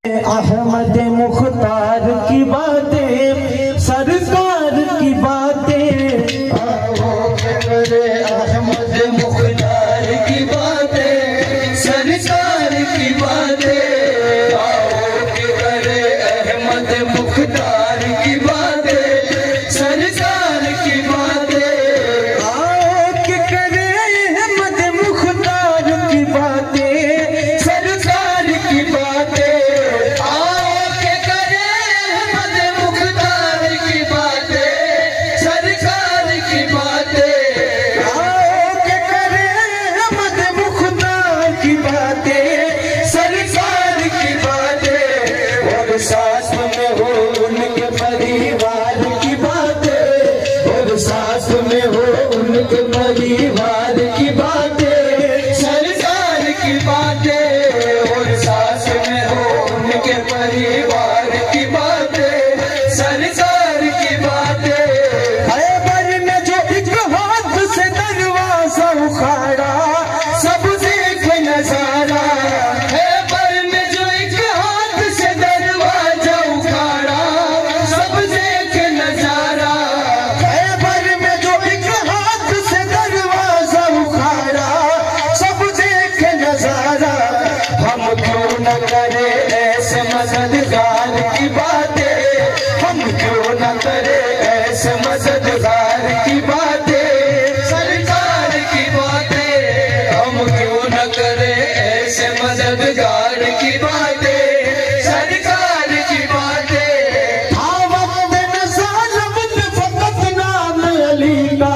अहमद मुख्तार की बातें, सरकार की बातें, आओ के करे अहमद मुख्तार की बातें, सरकार की बातें। आओ के करे अहमद मुख्तार की बातें, सरकार की बातें। आओ के करे अहमद मुख्तार की बातें, सरकार की बातें। साथ में हो उनके परिवार की बातें, और साथ में हो उनके परिवार की बातें, सरकार की बातें। और साथ में हो उनके परिवार की बातें, सरकार की बातें। खैबर में जो एक हाथ से दरवाजा उखाड़ा, सब देख नजारा। न करे ऐसे मददगार की बातें, हम क्यों न करे ऐसे मददगार की बातें, सरकार की बातें। हम क्यों न करे ऐसे मददगार की बातें, सरकार की बातें। हाँ वक्त नज़ार वक्त फकत नाम अली का,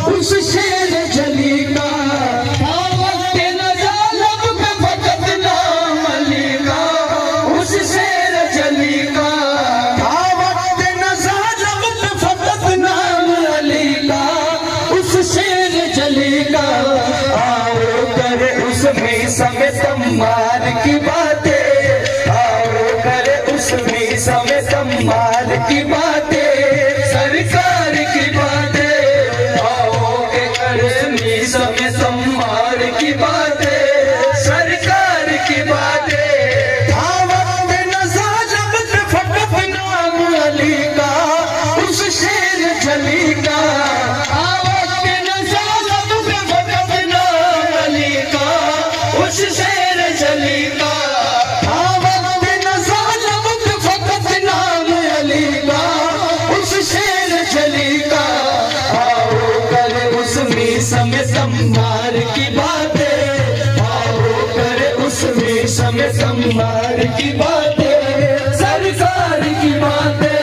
उस शेर जली का। आओ करे उसमें समय सम्मान की बातें, आओ करे उसमें समय सम्मान की बातें, सरकार की बातें। आओ के करे समय सम्मान की बातें, सरकार की बातें। वक्त नज़ार वक्त फकत नाम अली का, उस शेर जली का। उस शेर जली का। वक्त नज़ार वक्त फकत नाम अली का, उस शेर जली का। आओ करे उसमें समय सम्मान की बातें, आओ करे उसमें समय सम्मान की बातें, सरकार की बातें।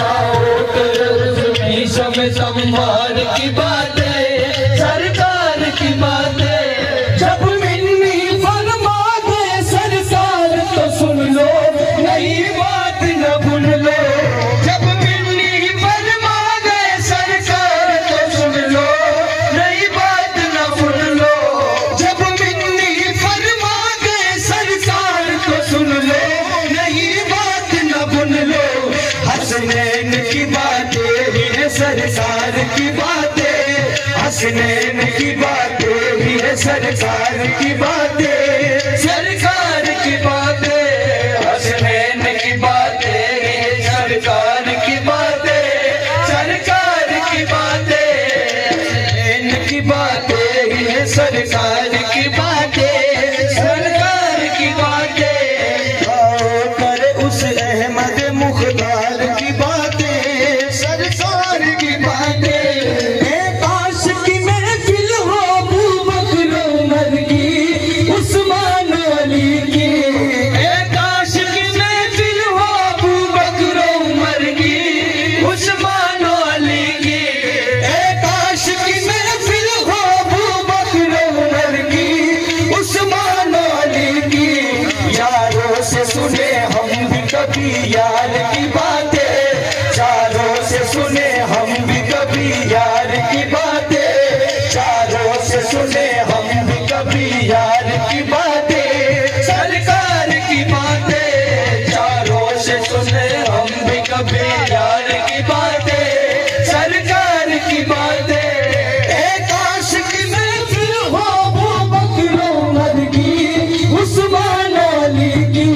आओ करे उसमें समय सम्मान की बातें, सरकार की बातें। जब मिन्नी फरमा दे सरकार तो सुन लो, नई बात न भूल लो। जब मिन्नी फरमा दे सरकार तो सुन लो, नई बात न भूल लो। जब मिन्नी फरमा दे सरकार तो सुन लो, नई बात न भूल लो। हसनैन की बातें ही है सरकार की बातें, हसनैन की बातें ही है सरकार की बातें, सरकार की बातें। हसनैन की बातें ही है सरकार की बातें, सरकार की बातें। हसनैन की बातें ही है सरकार की बातें, सरकार की बातें। आओ करे उस अहमद मुख्तार की बातें, सरकार की बातें। काश की महफिल हो अबू बकर उमर की, उस्मान अली की। काश की महफिल हो अबू बकर उमर की, उस्मान अली की। काश की महफिल हो अबू बकर उमर की, उस्मान अली की। यारों से सुने हम भी कभी यार की बातें, चारों से सुने हम भी कभी यार की बातें, चारों से सुने हम भी कभी यार की बातें, सरकार की बातें। चारों से सुने हम भी कभी यार की बातें, सरकार की बातें। काश की महफिल हो अबू बकर उमर की, उस्मान अली की।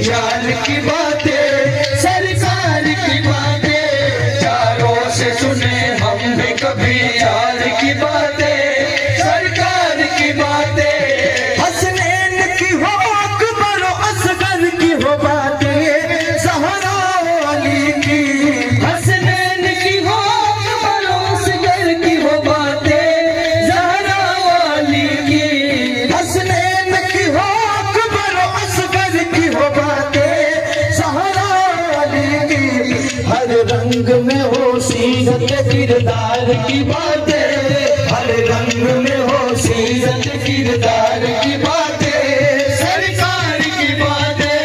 यार की बातें, सरकार की बातें, चारों से सुने हम भी कभी यार की बातें, सरकार की बातें। हसनैन की हो अकबर असगर की हो बातें, ज़हरा वाली की। हसनैन की हो अकबर असगर की हो बातें, ज़हरा वाली की। हसनैन की हो अकबर असगर की हो बातें, ज़हरा वाली की। हर रंग में हो सीरत किरदार की बातें, हर रंग में हो सीरत किरदार की बातें, सरकार की बातें।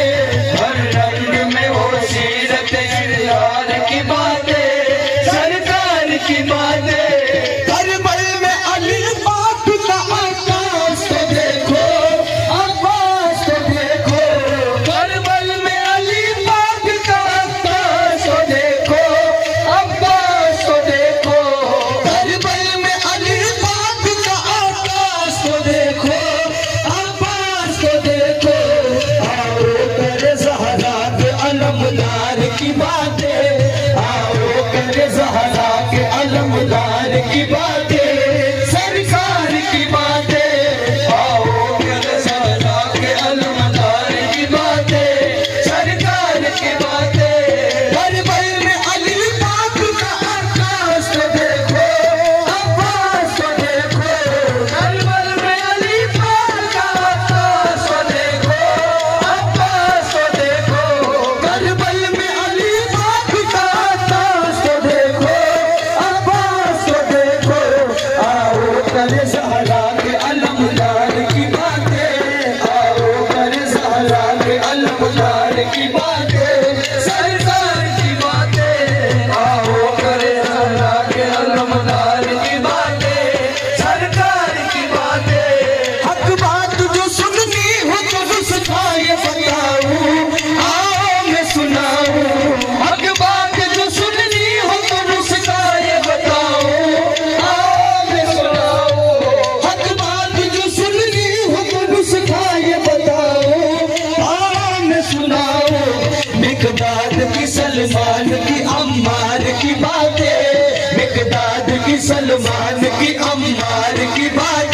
हर रंग में हो सीरत किरदार की बातें, सरकार की बातें। करबल में अली पाक का आकाश तो देखो, आकाश तो देखो। करबल में अली पाक का आकाश तो देखो, अब्बास तो देखो। करबल में अली पाक का आकाश तो देखो, आकाश तो देखो। आओ करे ज़हरा के अलमदार की बातें, आओ करे ज़हरा के अलमदार की बातें, सरकार की बातें। आओ करे ज़हरा के अलमदार की बातें, सरकार की बातें। करबल में अली पाक का आकाश तो देखो, आकाश तो देखो। करबल में अली पाक का आकाश तो देखो, अब्बास तो देखो। करबल में अली पाक का आकाश तो देखो, आकाश तो देखो। आओ करे ज़हरा के अलमदार की बातें, आओ करे ज़हरा के अलमदार की बातें, सरकार की बातें। आओ करे ज़हरा के अलमदार की बातें, सरकार की बातें। हक बात जो सुननी हो तो नुस्खा ये बताऊं, आओ मैं सुनाऊं। हक बात जो सुननी हो तो नुस्खा ये बताऊं, आओ मैं सुनाऊं। हक बात जो सुननी हो तो नुस्खा ये बताऊं, आओ मैं सुनाऊं। मिकदाद की सलमान की अम्मार की बातें, मिकदाद की सलमान की अम्मार की बातें,